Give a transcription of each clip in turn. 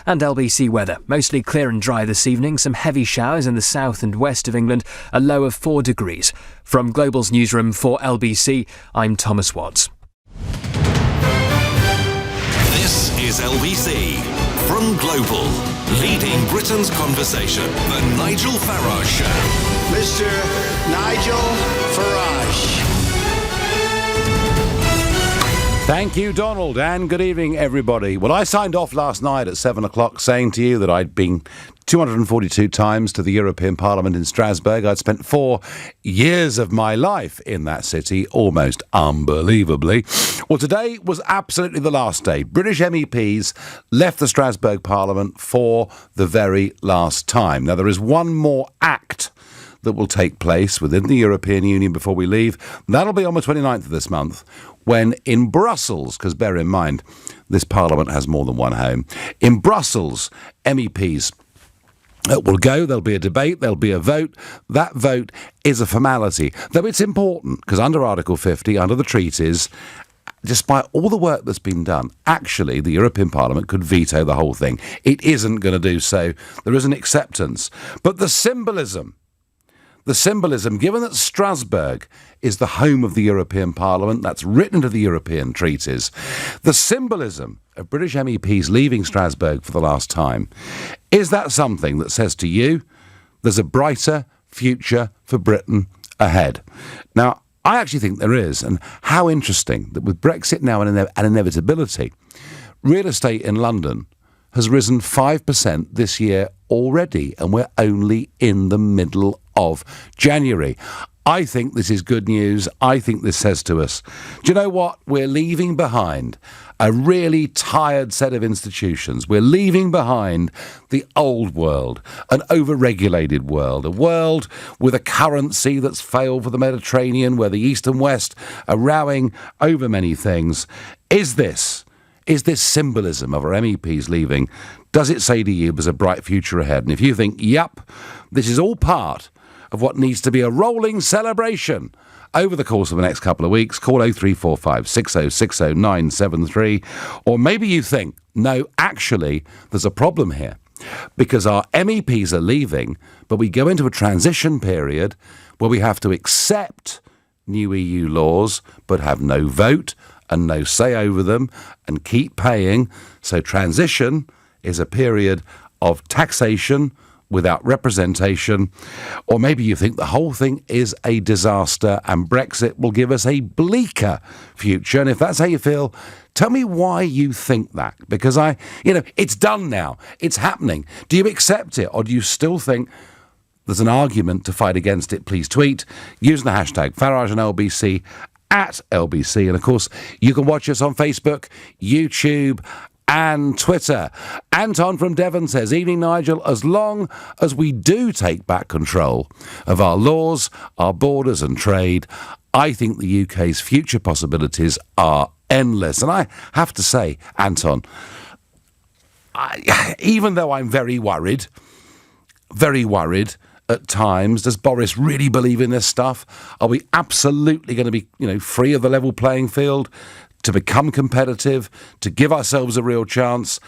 And LBC weather. Mostly clear and dry this evening. Some heavy showers in the south and west of England. A low of 4 degrees. From Global's newsroom for LBC, I'm Thomas Watts. This is LBC from Global, leading Britain's conversation. The Nigel Farage Show. Mr. Nigel Farage. Thank you, Donald, and good evening, everybody. Well, I signed off last night at 7 o'clock saying to you that I'd been 242 times to the European Parliament in Strasbourg. I'd spent 4 years of my life in that city, almost unbelievably. Well, today was absolutely the last day. British MEPs left the Strasbourg Parliament for the very last time. Now, there is one more act that will take place within the European Union before we leave. That'll be on the 29th of this month, when in Brussels, because bear in mind, this Parliament has more than one home, in Brussels, MEPs will go, there'll be a debate, there'll be a vote. That vote is a formality, though it's important, because under Article 50, under the treaties, despite all the work that's been done, actually the European Parliament could veto the whole thing. It isn't going to do so. There is an acceptance. But the symbolism, given that Strasbourg is the home of the European Parliament, that's written into the European treaties, the symbolism of British MEPs leaving Strasbourg for the last time, is that something that says to you there's a brighter future for Britain ahead? Now, I actually think there is, and how interesting that with Brexit now an inevitability, real estate in London has risen 5% this year already, and we're only in the middle of January. I think this is good news. I think this says to us, do you know what? We're leaving behind a really tired set of institutions. We're leaving behind the old world, an over-regulated world, a world with a currency that's failed for the Mediterranean, where the East and West are rowing over many things. Is this symbolism of our MEPs leaving, does it say to you there's a bright future ahead? And if you think, yep, this is all part of what needs to be a rolling celebration over the course of the next couple of weeks, call 0345 6060 973. Or maybe you think, no, actually, there's a problem here because our MEPs are leaving, but we go into a transition period where we have to accept new EU laws but have no vote and no say over them and keep paying. So transition is a period of taxation without representation. Or maybe you think the whole thing is a disaster and Brexit will give us a bleaker future. And if that's how you feel, tell me why you think that. Because it's done now. It's happening. Do you accept it, or do you still think there's an argument to fight against it? Please tweet using the hashtag Farage and LBC at LBC. And of course, you can watch us on Facebook, YouTube, and Twitter. Anton from Devon says, evening, Nigel. As long as we do take back control of our laws, our borders and trade, I think the UK's future possibilities are endless. And I have to say, Anton, even though I'm very worried at times, does Boris really believe in this stuff? Are we absolutely going to be, free of the level playing field to become competitive, to give ourselves a real chance?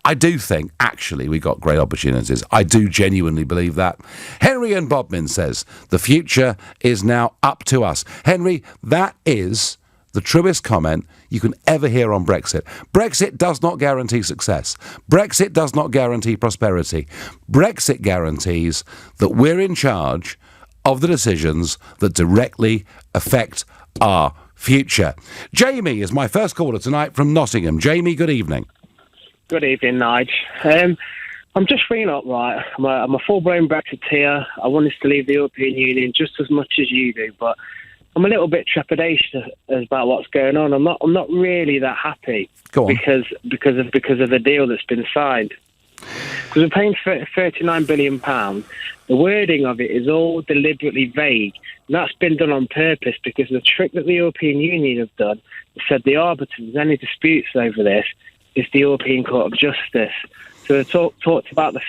I do think, actually, we've got great opportunities. I do genuinely believe that. Henry and Bodmin says, the future is now up to us. Henry, that is the truest comment you can ever hear on Brexit. Brexit does not guarantee success. Brexit does not guarantee prosperity. Brexit guarantees that we're in charge of the decisions that directly affect our future. Jamie is my first caller tonight from Nottingham. Jamie, good evening. Good evening, Nige. I'm just ringing up, right? I'm a full-blown Brexiteer. I want us to leave the European Union just as much as you do, but I'm a little bit trepidatious about what's going on. I'm not really that happy. Go on. because of the deal that's been signed. Because we're paying £39 billion. The wording of it is all deliberately vague. And that's been done on purpose because the trick that the European Union have done is said the arbiter of any disputes over this is the European Court of Justice. So they talked about the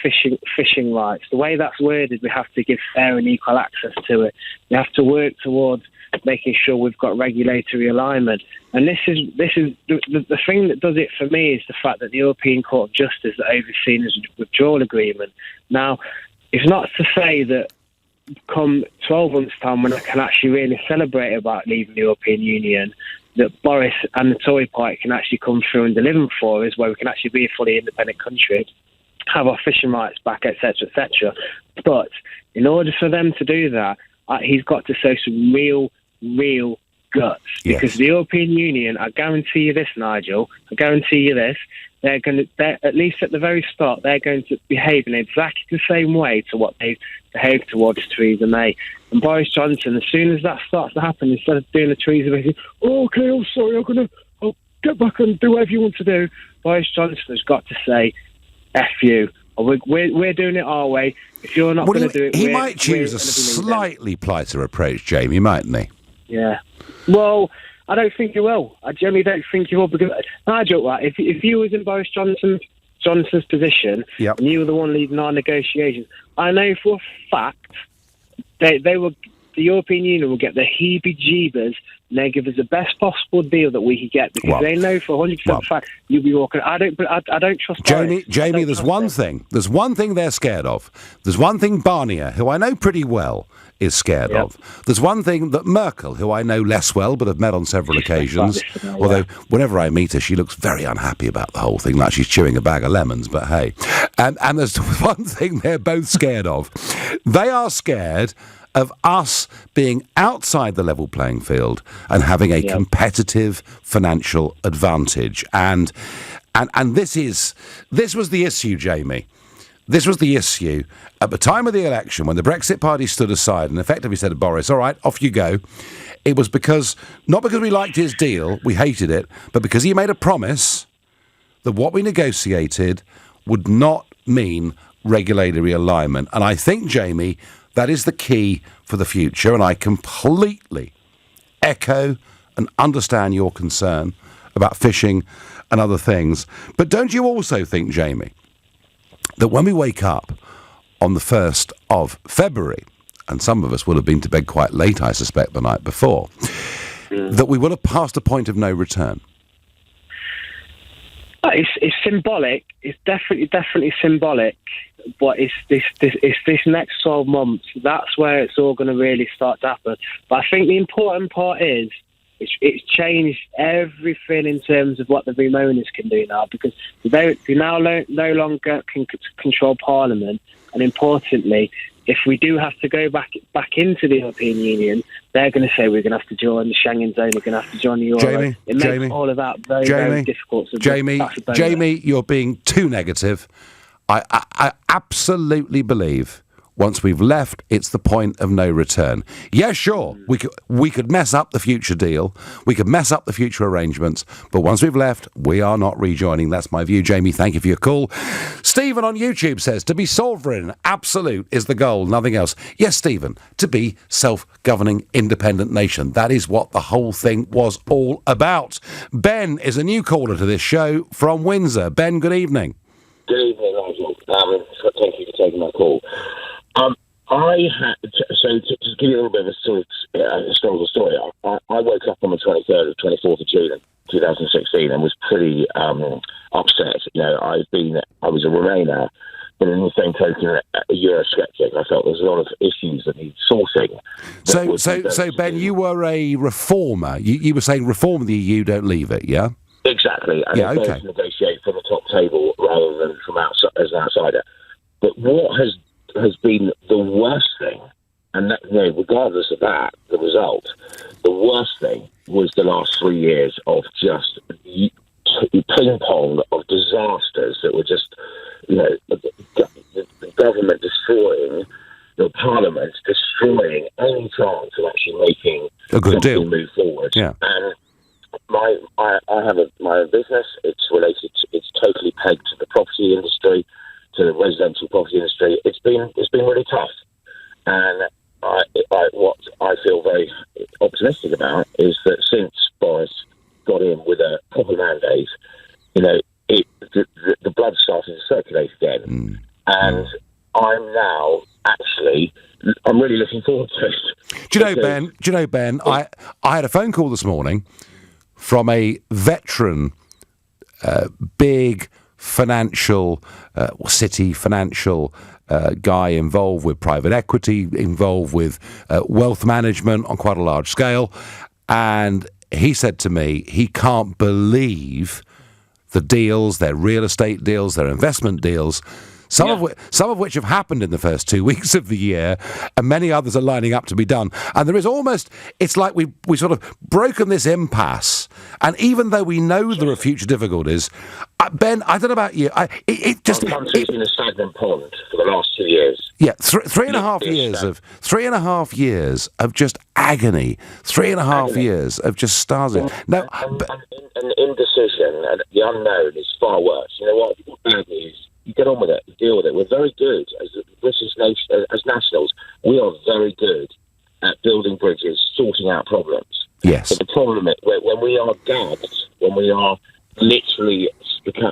fishing rights. The way that's worded, we have to give fair and equal access to it. We have to work towards making sure we've got regulatory alignment. And this is the thing that does it for me is the fact that the European Court of Justice that overseen this withdrawal agreement. Now, it's not to say that come 12 months' time when I can actually really celebrate about leaving the European Union, that Boris and the Tory party can actually come through and deliver for us, where we can actually be a fully independent country, have our fishing rights back, etc., etc. But in order for them to do that, he's got to show some real guts. Yes. Because the European Union, I guarantee you this, Nigel, I guarantee you this, they're at least at the very start, they're going to behave in exactly the same way to what they behaved towards Theresa May. And Boris Johnson, as soon as that starts to happen, instead of doing the Theresa May, okay, I'm sorry, I'll get back and do whatever you want to do, Boris Johnson has got to say, F you. We're doing it our way. If you're not going to do it, he might choose a slightly plighter approach, Jamie, mightn't he? Yeah. Well, I don't think he will. I generally don't think he will, because Nigel, right, if you was in Boris Johnson's position, Yep. and you were the one leading our negotiations, I know for a fact the European Union will get the heebie-jeebers, and they give us the best possible deal that we could get, because they know for 100% fact you'll be walking. I don't trust Jamie. Boris. There's one thing. There's one thing they're scared of. There's one thing Barnier, who I know pretty well, is scared of. There's one thing that Merkel, who I know less well but have met on several occasions, although whenever I meet her, she looks very unhappy about the whole thing, like she's chewing a bag of lemons, but hey. And there's one thing they're both scared of. They are scared of us being outside the level playing field and having a competitive financial advantage. And this was the issue, Jamie. This was the issue at the time of the election when the Brexit party stood aside and effectively said to Boris, all right, off you go. It was not because we liked his deal, we hated it, but because he made a promise that what we negotiated would not mean regulatory alignment. And I think, Jamie, that is the key for the future. And I completely echo and understand your concern about fishing and other things. But don't you also think, Jamie, that when we wake up on the 1st of February, and some of us will have been to bed quite late, I suspect, the night before, that we will have passed a point of no return? It's symbolic. It's definitely symbolic. But it's this next 12 months. That's where it's all going to really start to happen. But I think the important part is it's changed everything in terms of what the Remainers can do now, because they now no longer can control Parliament. And importantly, if we do have to go back into the European Union, they're going to say we're going to have to join the Schengen zone, we're going to have to join the Euro. It makes all of that very difficult. So Jamie, you're being too negative. I absolutely believe once we've left, it's the point of no return. Yeah, sure, we could mess up the future deal, we could mess up the future arrangements, but once we've left, we are not rejoining. That's my view. Jamie, thank you for your call. Stephen on YouTube says, to be sovereign, absolute is the goal, nothing else. Yes, Stephen, to be self-governing independent nation. That is what the whole thing was all about. Ben is a new caller to this show from Windsor. Ben, good evening. Good evening, Nigel. Thank you for taking my call. To give you a little bit of a historical story, I woke up on the 24th of June 2016 and was pretty upset. You know, I was a Remainer, but in the same token, a Eurosceptic. I felt there's a lot of issues that need sorting. So Ben, you were a reformer. You were saying reform the EU, don't leave it, yeah? Exactly. And to negotiate from the top table rather than from outside as an outsider. But what has been the worst thing, and that, regardless of that, the result, the worst thing was the last 3 years of just ping pong of disasters that were just, the government destroying, the Parliament destroying any chance of actually making a good deal move forward. Yeah. And I have my own business. It's totally pegged to the property industry, to the residential property industry. It's been really tough, and what I feel very optimistic about is that since Boris got in with a proper mandate, the blood started to circulate again, and I'm now actually, I'm really looking forward to it. Do you know, Ben? I had a phone call this morning from a veteran, big financial, city financial guy involved with private equity, involved with wealth management on quite a large scale, and he said to me he can't believe the deals, their real estate deals, their investment deals, some of which have happened in the first 2 weeks of the year, and many others are lining up to be done. And there is almost, it's like we sort of broken this impasse. And even though we know there are future difficulties, Ben, I don't know about you, it just... The country's been a stagnant pond for the last 2 years. Yeah, three and a half years of just agony. 3.5 years of just starsing. And indecision and the unknown is far worse. You know what? Bad news. You get on with it, you deal with it. We're very good as the British nation, as nationals. We are very good at building bridges, sorting out problems. Yes. But the problem is when we are gagged, when we are literally,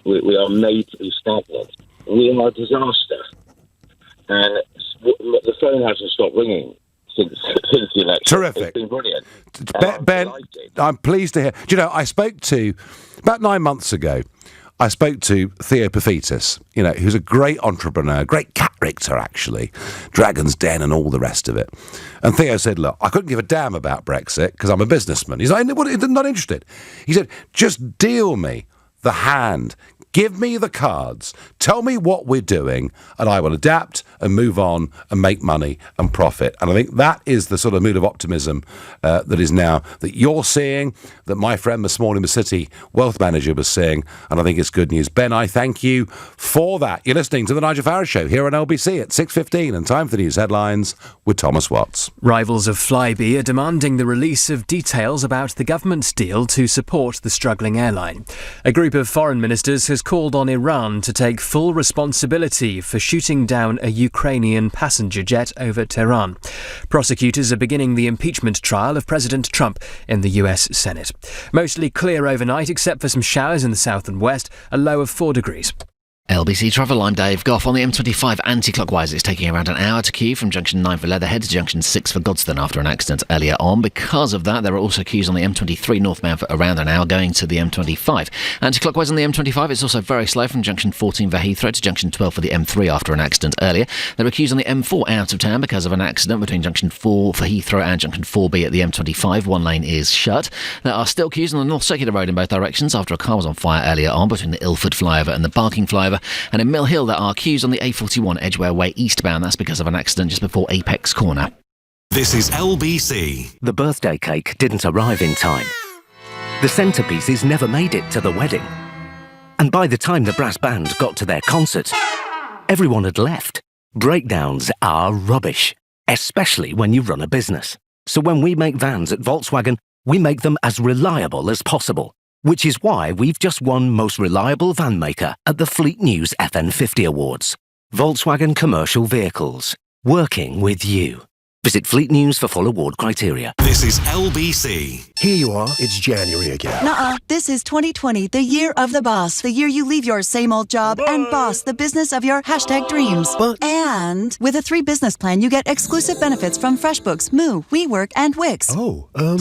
we are made to be stagnant. We are a disaster, and the phone hasn't stopped ringing since the election. Terrific. It's been brilliant. Ben, I'm pleased to hear. Do you know, I spoke to about 9 months ago. I spoke to Theo Paphitis, who's a great entrepreneur, great character, actually, Dragon's Den and all the rest of it. And Theo said, look, I couldn't give a damn about Brexit because I'm a businessman. He's like, not interested. He said, just deal me the hand. Give me the cards. Tell me what we're doing, and I will adapt and move on and make money and profit. And I think that is the sort of mood of optimism that is now that you're seeing, that my friend this morning, the City Wealth Manager, was seeing, and I think it's good news. Ben, I thank you for that. You're listening to The Nigel Farage Show here on LBC at 6:15, and time for the news headlines with Thomas Watts. Rivals of Flybe are demanding the release of details about the government's deal to support the struggling airline. A group of foreign ministers has called on Iran to take full responsibility for shooting down a Ukrainian passenger jet over Tehran. Prosecutors are beginning the impeachment trial of President Trump in the US Senate. Mostly clear overnight except for some showers in the south and west, a low of 4 degrees. LBC travel, I'm Dave Goff. On the M25 anti-clockwise, it's taking around an hour to queue from junction 9 for Leatherhead to junction 6 for Godstone after an accident earlier on. Because of that, there are also queues on the M23 northbound for around an hour going to the M25. Anti-clockwise on the M25, it's also very slow from junction 14 for Heathrow to junction 12 for the M3 after an accident earlier. There are queues on the M4 out of town because of an accident between junction 4 for Heathrow and junction 4B at the M25. One lane is shut. There are still queues on the North Circular Road in both directions after a car was on fire earlier on between the Ilford flyover and the Barking flyover. And in Mill Hill, there are queues on the A41 Edgware Way eastbound. That's because of an accident just before Apex Corner. This is LBC. The birthday cake didn't arrive in time. The centrepieces never made it to the wedding. And by the time the brass band got to their concert, everyone had left. Breakdowns are rubbish, especially when you run a business. So when we make vans at Volkswagen, we make them as reliable as possible. Which is why we've just won Most Reliable Van Maker at the Fleet News FN50 Awards. Volkswagen Commercial Vehicles. Working with you. Visit Fleet News for full award criteria. This is LBC. Here you are, it's January again. Nuh-uh, this is 2020, the year of the boss. The year you leave your same old job and boss the business of your #dreams. And with a 3 business plan, you get exclusive benefits from FreshBooks, Moo, WeWork, and Wix.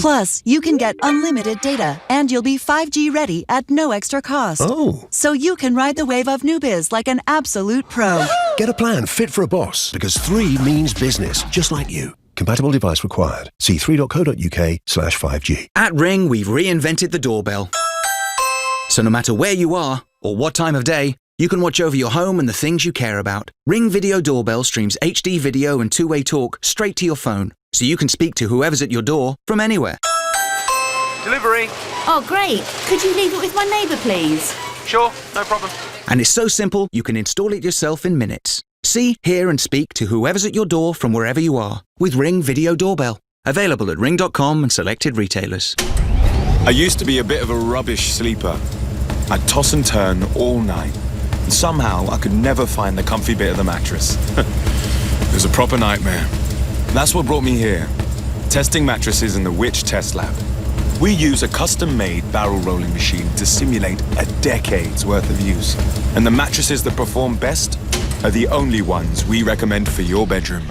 Plus, you can get unlimited data, and you'll be 5G ready at no extra cost. So you can ride the wave of new biz like an absolute pro. Get a plan fit for a boss, because 3 means business, just like you. Compatible device required. See 3.co.uk/5G. At Ring, we've reinvented the doorbell. So no matter where you are, or what time of day, you can watch over your home and the things you care about. Ring Video Doorbell streams HD video and 2-way talk straight to your phone, so you can speak to whoever's at your door from anywhere. Delivery. Oh, great. Could you leave it with my neighbour, please? Sure, no problem. And it's so simple, you can install it yourself in minutes. See, hear and speak to whoever's at your door from wherever you are with Ring Video Doorbell. Available at ring.com and selected retailers. I used to be a bit of a rubbish sleeper. I'd toss and turn all night. And somehow I could never find the comfy bit of the mattress. It was a proper nightmare. That's what brought me here. Testing mattresses in the Which Test Lab. We use a custom-made barrel rolling machine to simulate a decade's worth of use. And the mattresses that perform best are the only ones we recommend for your bedroom.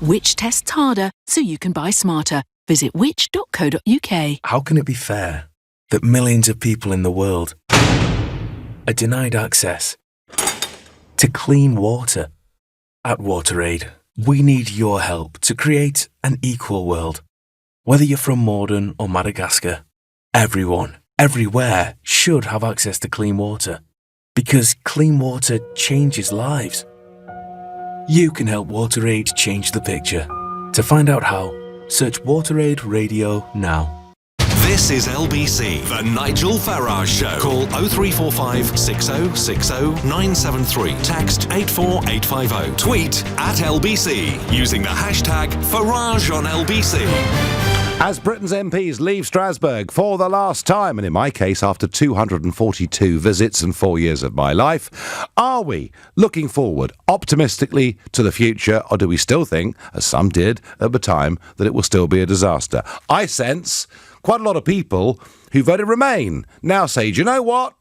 Which tests harder so you can buy smarter. Visit which.co.uk. How can it be fair that millions of people in the world are denied access to clean water? At WaterAid, we need your help to create an equal world. Whether you're from Morden or Madagascar, everyone, everywhere should have access to clean water. Because clean water changes lives. You can help WaterAid change the picture. To find out how, search WaterAid Radio now. This is LBC, the Nigel Farage Show. Call 0345 6060 973. Text 84850. Tweet at LBC using the hashtag Farage on LBC. As Britain's MPs leave Strasbourg for the last time, and in my case after 242 visits and 4 years of my life, are we looking forward optimistically to the future, or do we still think, as some did at the time, that it will still be a disaster? I sense quite a lot of people who voted Remain now say, do you know what?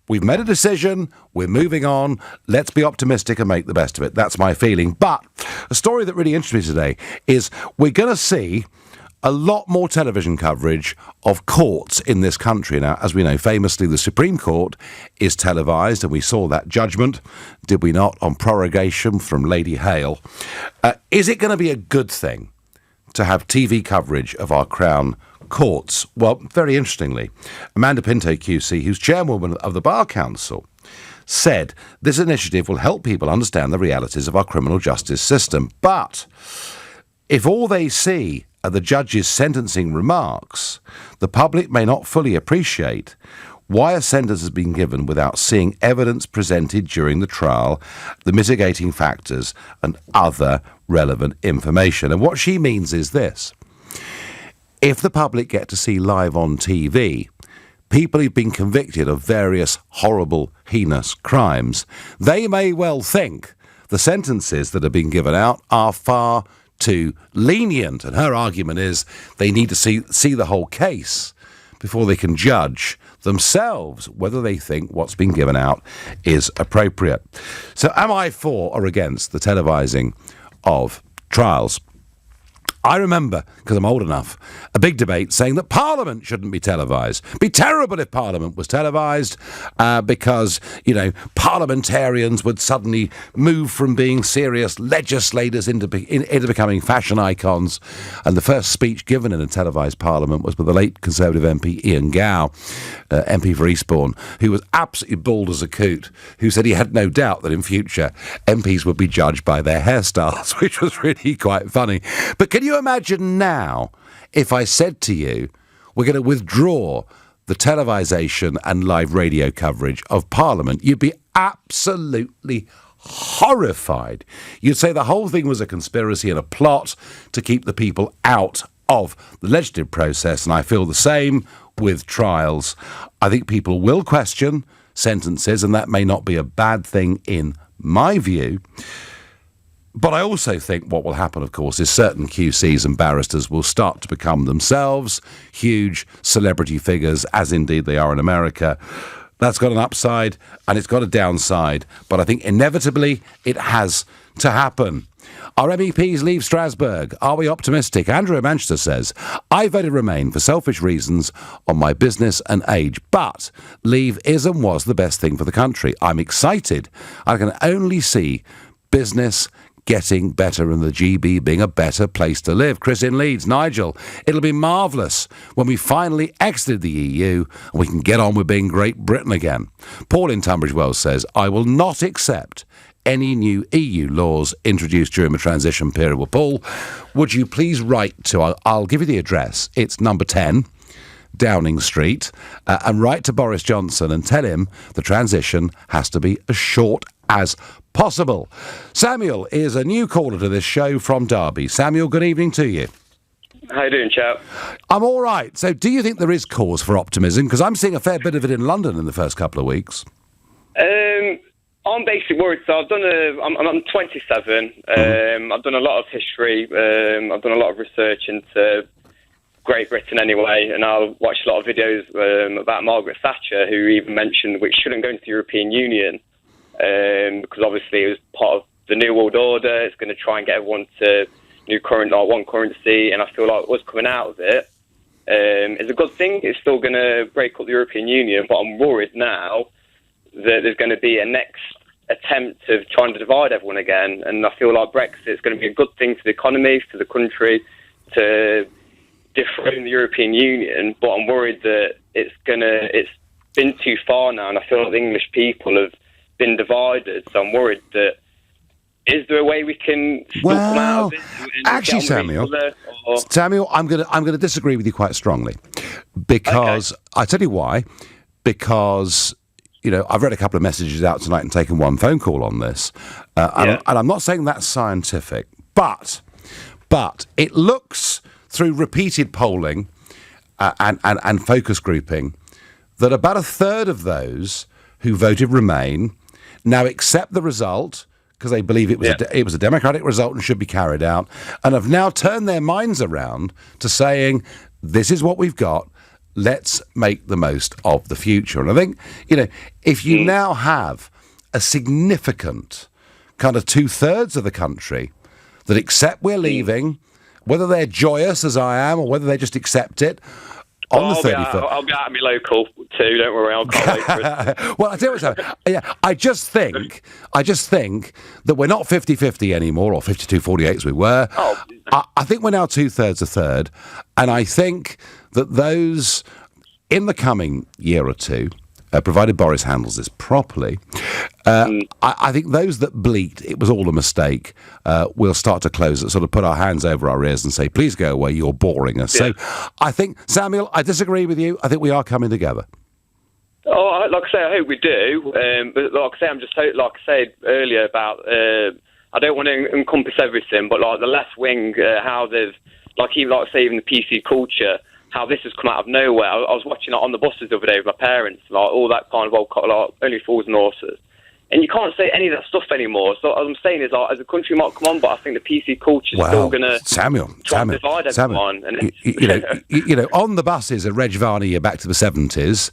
We've made a decision, we're moving on, let's be optimistic and make the best of it. That's my feeling. But a story that really interests me today is we're going to see a lot more television coverage of courts in this country. Now, as we know, famously, the Supreme Court is televised, and we saw that judgment, did we not, on prorogation from Lady Hale. Is it going to be a good thing to have TV coverage of our Crown courts? Well, very interestingly, Amanda Pinto QC, who's chairwoman of the Bar Council, said this initiative will help people understand the realities of our criminal justice system. But if all they see are the judge's sentencing remarks, the public may not fully appreciate why a sentence has been given without seeing evidence presented during the trial, the mitigating factors and other relevant information. And what she means is this: if the public get to see live on TV people who've been convicted of various horrible, heinous crimes, they may well think the sentences that have been given out are far too lenient. And her argument is they need to see the whole case before they can judge themselves whether they think what's been given out is appropriate. So am I for or against the televising of trials? I remember, because I'm old enough, a big debate saying that Parliament shouldn't be televised. It'd be terrible if Parliament was televised because, you know, parliamentarians would suddenly move from being serious legislators into becoming fashion icons. And the first speech given in a televised Parliament was by the late Conservative MP Ian Gow, MP for Eastbourne, who was absolutely bald as a coot, who said he had no doubt that in future MPs would be judged by their hairstyles, which was really quite funny. But can you imagine now if I said to you, we're going to withdraw the televisation and live radio coverage of Parliament? You'd be absolutely horrified. You'd say the whole thing was a conspiracy and a plot to keep the people out of the legislative process, and I feel the same with trials. I think people will question sentences, and that may not be a bad thing in my view. But I also think what will happen, of course, is certain QCs and barristers will start to become themselves huge celebrity figures, as indeed they are in America. That's got an upside and it's got a downside, but I think inevitably it has to happen. Our MEPs leave Strasbourg. Are we optimistic? Andrew in Manchester says, I voted Remain for selfish reasons on my business and age, but leave is and was the best thing for the country. I'm excited. I can only see business getting better and the GB being a better place to live. Chris in Leeds. Nigel, it'll be marvellous when we finally exited the EU and we can get on with being Great Britain again. Paul in Tunbridge Wells says, I will not accept any new EU laws introduced during the transition period. Well, Paul, would you please write to, I'll give you the address, it's number 10, Downing Street, and write to Boris Johnson and tell him the transition has to be as short as possible. Samuel is a new caller to this show from Derby. Samuel, good evening to you. How you doing, chap? I'm all right. So do you think there is cause for optimism? Because I'm seeing a fair bit of it in London in the first couple of weeks. I'm basically worried. So I'm 27. I've done a lot of history. I've done a lot of research into Great Britain anyway, and I've watched a lot of videos about Margaret Thatcher, who even mentioned we shouldn't go into the European Union. because obviously it was part of the New World Order. It's going to try and get everyone to one currency, and I feel like what's coming out of it is a good thing. It's still going to break up the European Union, but I'm worried now that there's going to be a next attempt of trying to divide everyone again, and I feel like Brexit is going to be a good thing for the economy, for the country, to dethrone the European Union, but I'm worried that it's been too far now, and I feel like the English people have been divided, so I'm worried that is there a way we can still come out of it? Actually, Samuel, I'm going to disagree with you quite strongly, because I tell you why. Because I've read a couple of messages out tonight and taken one phone call on this, and I'm not saying that's scientific, but it looks through repeated polling and focus grouping that about a third of those who voted Remain now accept the result, because they believe it was a democratic result and should be carried out, and have now turned their minds around to saying, this is what we've got, let's make the most of the future. And I think, if you now have a significant kind of 2/3 of the country that accept we're leaving, whether they're joyous as I am or whether they just accept it, on the 31st. I'll be out of my local too, don't worry, I'll can't wait for it. Well, I tell you what, I just think that we're not 50-50 anymore, or 52-48 as we were. I think we're now 2/3 a third, and I think that those in the coming year or two, provided Boris handles this properly, I think those that bleat it was all a mistake will start to close it, sort of put our hands over our ears and say, please go away, you're boring us. So I think, Samuel, I disagree with you. I think we are coming together. Oh, like I say, I hope we do. But like I say, I'm just like I said earlier about I don't want to encompass everything, but like the left wing, how they've even the PC culture, how this has come out of nowhere. I was watching it on the buses the other day with my parents, like all that kind of only fools and horses. And you can't say any of that stuff anymore. So what I'm saying is, as a country might come on, but I think the PC culture is still going to try to divide everyone. And on the buses at Reg Varney, back to the 70s,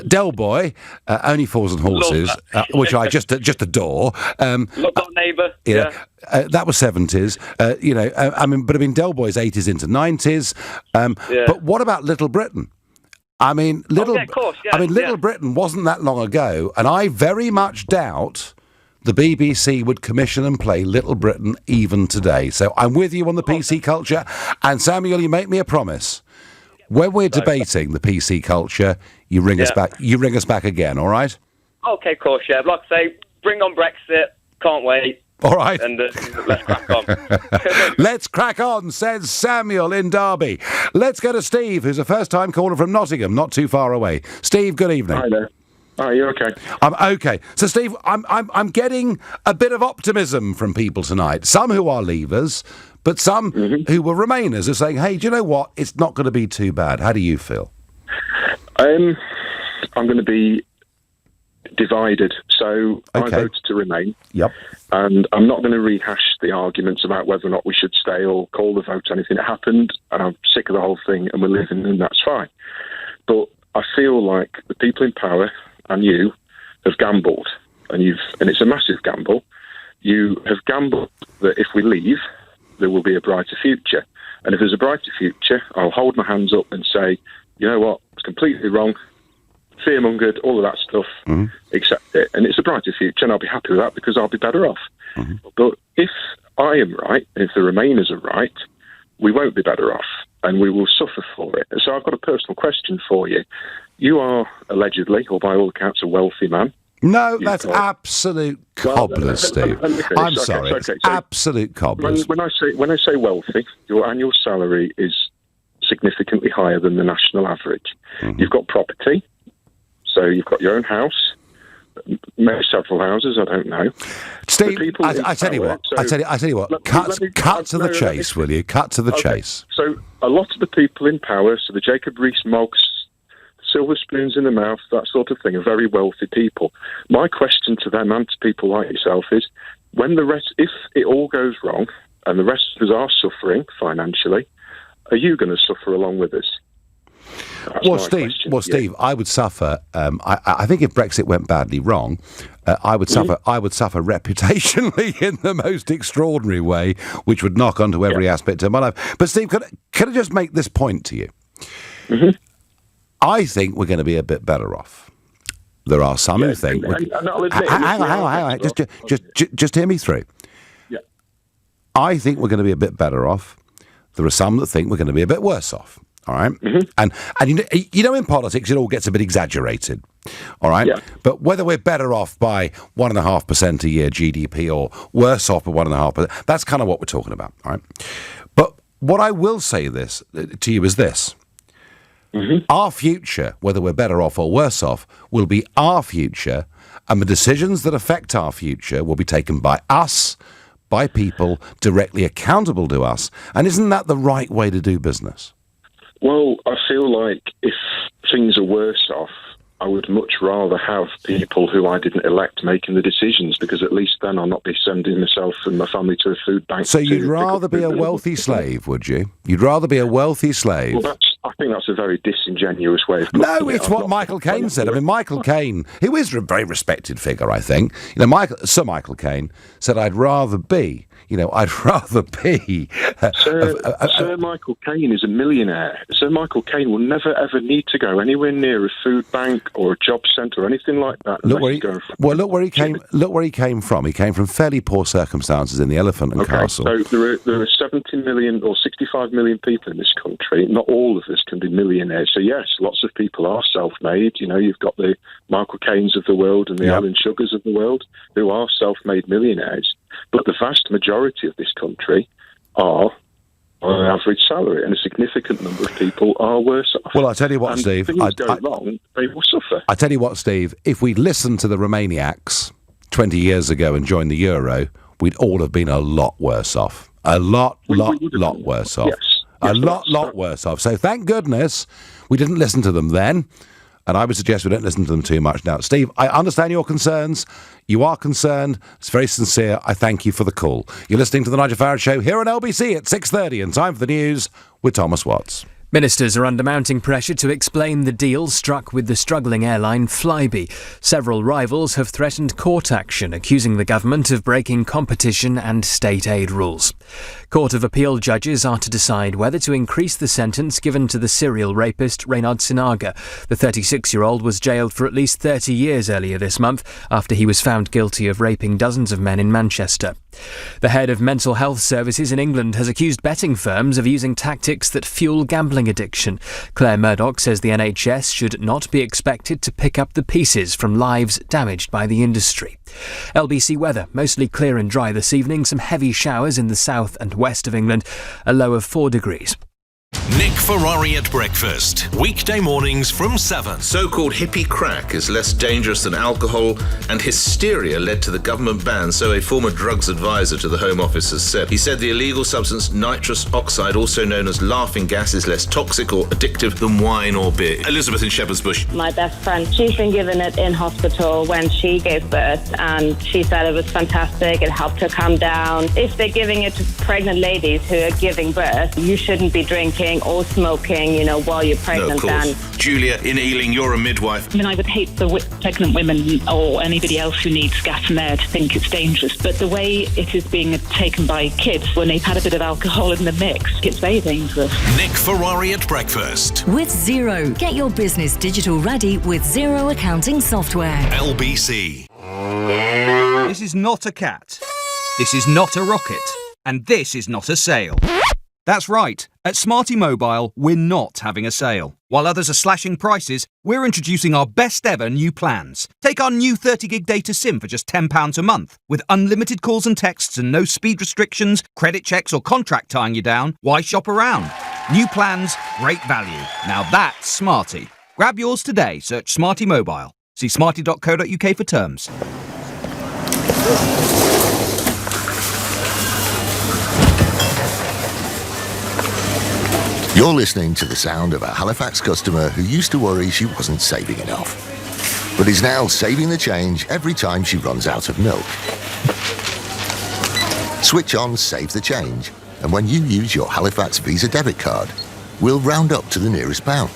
Del Boy, Only Fools and Horses, which I just adore. Look on Neighbour. That was 70s. Del Boy's 80s into 90s. But what about Little Britain? Little Britain wasn't that long ago, and I very much doubt the BBC would commission and play Little Britain even today. So I'm with you on the PC culture, and Samuel, you make me a promise. When we're debating the PC culture, you ring us back. You ring us back again, all right? Okay, of course, yeah. I'd like to say, bring on Brexit. Can't wait. All right. And let's crack on. Let's crack on, says Samuel in Derby. Let's go to Steve, who's a first-time caller from Nottingham, not too far away. Steve, good evening. Hi there. Are you okay? I'm okay. So, Steve, I'm getting a bit of optimism from people tonight. Some who are leavers, but some who were Remainers are saying, hey, do you know what? It's not going to be too bad. How do you feel? I'm going to be divided. So I voted to Remain. Yep. And I'm not going to rehash the arguments about whether or not we should stay or call the vote anything. It happened, and I'm sick of the whole thing, and we're living, and that's fine. But I feel like the people in power and you have gambled, and it's a massive gamble. You have gambled that if we leave, there will be a brighter future. And if there's a brighter future, I'll hold my hands up and say, you know what, it's completely wrong. Fearmongered, all of that stuff, accept it. And it's a brighter future, and I'll be happy with that because I'll be better off. But if I am right, and if the Remainers are right, we won't be better off, and we will suffer for it. And so I've got a personal question for you. You are allegedly, or by all accounts, a wealthy man. No, that's absolute cobblers, Steve. I'm sorry, it's absolute cobblers. When I say wealthy, your annual salary is significantly higher than the national average. You've got property. So you've got your own house, maybe several houses, I don't know. Steve, I tell you what, cut to the chase, will you? Cut to the chase. So a lot of the people in power, so the Jacob Rees-Moggs, silver spoons in the mouth, that sort of thing, are very wealthy people. My question to them and to people like yourself is, if it all goes wrong and the rest of us are suffering financially, are you going to suffer along with us? Steve, I would suffer. I think if Brexit went badly wrong, I would suffer reputationally in the most extraordinary way, which would knock onto every aspect of my life. But Steve, can I just make this point to you? Mm-hmm. I think we're going to be a bit better off. There are some who think. Hang on. Just hear me through. Yeah. I think we're going to be a bit better off. There are some that think we're going to be a bit worse off. All right, and you know, in politics, it all gets a bit exaggerated. All right, but whether we're better off by 1.5% a year GDP or worse off by 1.5%, that's kind of what we're talking about. All right, but what I will say to you is this: our future, whether we're better off or worse off, will be our future, and the decisions that affect our future will be taken by us, by people directly accountable to us. And isn't that the right way to do business? Well, I feel like if things are worse off, I would much rather have people who I didn't elect making the decisions, because at least then I'll not be sending myself and my family to a food bank. So you'd rather be a wealthy slave, would you? You'd rather be a wealthy slave? Well, I think that's a very disingenuous way of putting it. No, it's what Michael Caine said. I mean, Michael Caine, who is a very respected figure, I think. You know, Sir Michael Caine said, I'd rather be... Sir Michael Caine is a millionaire. Sir Michael Caine will never, ever need to go anywhere near a food bank or a job centre or anything like that. Look where he came from. He came from fairly poor circumstances in the Elephant and Castle. So there are 70 million or 65 million people in this country. Not all of us can be millionaires. So yes, lots of people are self-made. You know, you've got the Michael Caines of the world and the Alan Sugars of the world who are self-made millionaires. But the vast majority of this country are on an average salary, and a significant number of people are worse off. Well, I tell you what, Steve. If things go wrong, they will suffer. I tell you what, Steve. If we'd listened to the Romaniacs 20 years ago and joined the euro, we'd all have been a lot worse off. A lot worse off. Yes. A lot worse off. So thank goodness we didn't listen to them then. And I would suggest we don't listen to them too much now. Steve, I understand your concerns. You are concerned. It's very sincere. I thank you for the call. You're listening to the Nigel Farage Show here on LBC at 6:30, and time for the news with Thomas Watts. Ministers are under mounting pressure to explain the deal struck with the struggling airline Flybe. Several rivals have threatened court action, accusing the government of breaking competition and state aid rules. Court of Appeal judges are to decide whether to increase the sentence given to the serial rapist Reynard Sinaga. The 36-year-old was jailed for at least 30 years earlier this month after he was found guilty of raping dozens of men in Manchester. The head of mental health services in England has accused betting firms of using tactics that fuel gambling addiction. Claire Murdoch says the NHS should not be expected to pick up the pieces from lives damaged by the industry. LBC weather, mostly clear and dry this evening, some heavy showers in the south and west of England, a low of 4 degrees. Nick Ferrari at breakfast, weekday mornings from 7. So-called hippie crack is less dangerous than alcohol, and hysteria led to the government ban, so a former drugs advisor to the Home Office has said. He said the illegal substance nitrous oxide, also known as laughing gas, is less toxic or addictive than wine or beer. Elizabeth in Shepherd's Bush. My best friend, she's been given it in hospital when she gave birth, and she said it was fantastic, it helped her calm down. If they're giving it to pregnant ladies who are giving birth, you shouldn't be drinking or smoking, while you're pregnant. No, of course. Julia in Ealing, you're a midwife. I mean, I would hate the pregnant women or anybody else who needs gas and air to think it's dangerous, but the way it is being taken by kids when they've had a bit of alcohol in the mix, it's very dangerous. Nick Ferrari at breakfast. With Xero. Get your business digital ready with Xero accounting software. LBC. This is not a cat. This is not a rocket. And this is not a sale. That's right, at Smarty Mobile, we're not having a sale. While others are slashing prices, we're introducing our best ever new plans. Take our new 30gig data SIM for just £10 a month. With unlimited calls and texts and no speed restrictions, credit checks or contract tying you down, why shop around? New plans, great value. Now that's Smarty. Grab yours today, search Smarty Mobile. See smarty.co.uk for terms. You're listening to the sound of a Halifax customer who used to worry she wasn't saving enough, but is now saving the change every time she runs out of milk. Switch on Save the Change, and when you use your Halifax Visa debit card, we'll round up to the nearest pound.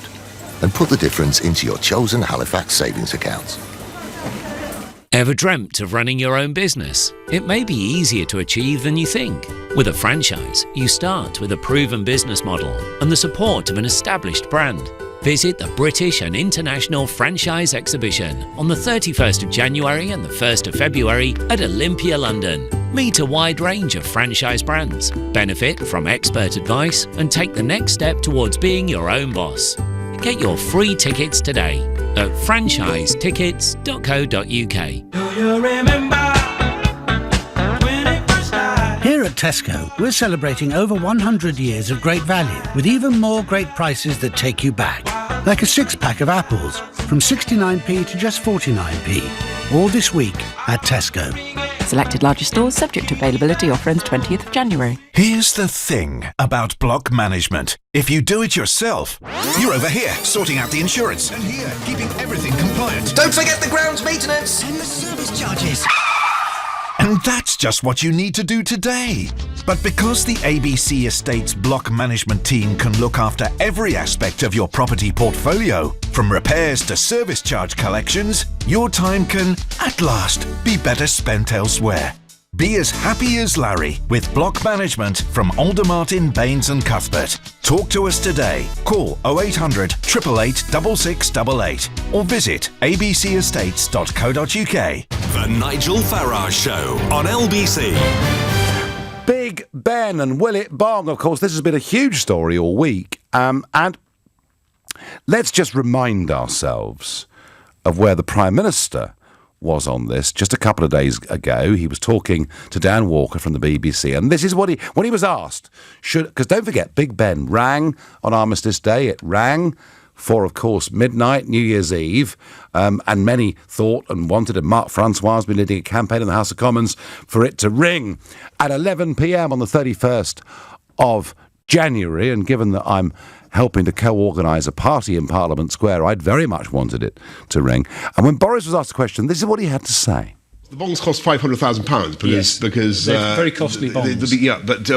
and put the difference into your chosen Halifax savings accounts. Ever dreamt of running your own business? It may be easier to achieve than you think. With a franchise, you start with a proven business model and the support of an established brand. Visit the British and International Franchise Exhibition on the 31st of January and the 1st of February at Olympia, London. Meet a wide range of franchise brands, benefit from expert advice, and take the next step towards being your own boss. Get your free tickets today at franchisetickets.co.uk. Do you remember when it first started? Here at Tesco, we're celebrating over 100 years of great value with even more great prices that take you back. Like a 6-pack of apples from 69p to just 49p. All this week at Tesco. Selected larger stores subject to availability. Offer ends 20th of January. Here's the thing about block management. If you do it yourself, you're over here sorting out the insurance and here keeping everything compliant. Don't forget the grounds maintenance and the service charges. And that's just what you need to do today. But because the ABC Estates block management team can look after every aspect of your property portfolio, from repairs to service charge collections, your time can, at last, be better spent elsewhere. Be as happy as Larry with block management from Aldermartin, Baines and Cuthbert. Talk to us today. Call 0800 888 6688 or visit abcestates.co.uk. The Nigel Farage Show on LBC. Big Ben and will it bong? Of course, this has been a huge story all week. And let's just remind ourselves of where the Prime Minister was on this just a couple of days ago. He was talking to Dan Walker from the BBC, and this is what he was asked. Because don't forget, Big Ben rang on Armistice Day. It rang for, of course, midnight, New Year's Eve, and many thought and wanted, and Mark Francois has been leading a campaign in the House of Commons for it to ring at 11 p.m. on the 31st of January, and given that I'm helping to co-organise a party in Parliament Square, I'd very much wanted it to ring. And when Boris was asked the question, this is what he had to say. The bongs cost £500,000 because they're very costly bongs. But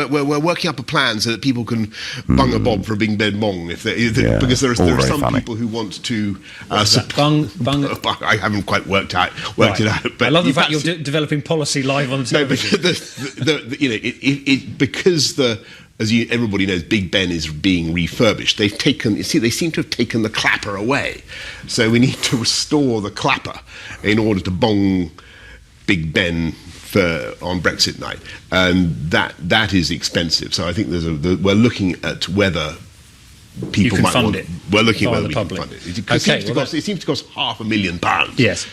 we're working up a plan so that people can bung a bob for a Big Ben bong because there are some people who want to bung. I haven't quite worked it out. But I love the fact you're developing policy live on television. Because as everybody knows, Big Ben is being refurbished. They seem to have taken the clapper away. So we need to restore the clapper in order to bong Big Ben on Brexit night. And that is expensive. So I think we're looking at whether people might fund it. We're looking at whether we can fund it. It seems to cost £500,000. Yes.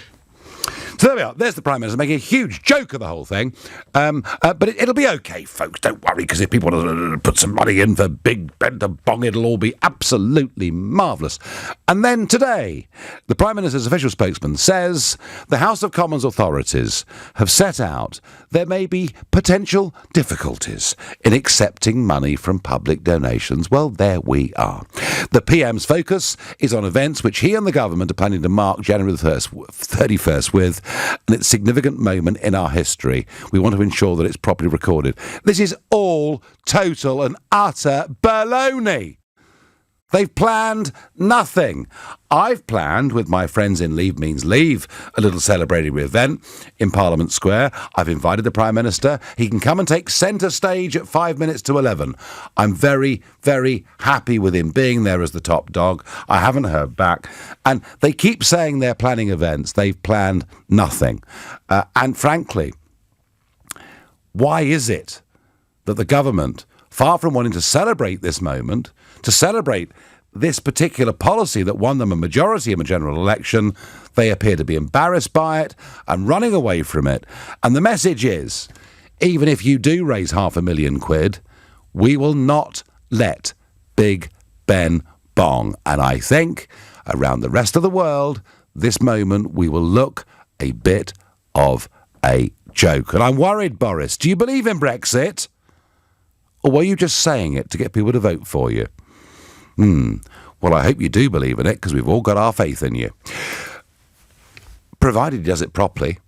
So there we are. There's the Prime Minister making a huge joke of the whole thing. But it'll be okay, folks. Don't worry, because if people want to put some money in for Big Ben to bong, it'll all be absolutely marvellous. And then today, the Prime Minister's official spokesman says the House of Commons authorities have set out there may be potential difficulties in accepting money from public donations. Well, there we are. The PM's focus is on events which he and the government are planning to mark January the 31st with, and it's a significant moment in our history. We want to ensure that it's properly recorded. This is all total and utter baloney. They've planned nothing. I've planned, with my friends in Leave Means Leave, a little celebratory event in Parliament Square. I've invited the Prime Minister. He can come and take centre stage at 5 minutes to 11. I'm very, very happy with him being there as the top dog. I haven't heard back. And they keep saying they're planning events. They've planned nothing. And frankly, why is it that the government, far from wanting to celebrate this moment, to celebrate this particular policy that won them a majority in a general election, they appear to be embarrassed by it and running away from it. And the message is, even if you do raise £500,000, we will not let Big Ben bong. And I think around the rest of the world, this moment we will look a bit of a joke. And I'm worried, Boris. Do you believe in Brexit? Or were you just saying it to get people to vote for you? Well, I hope you do believe in it, because we've all got our faith in you. Provided he does it properly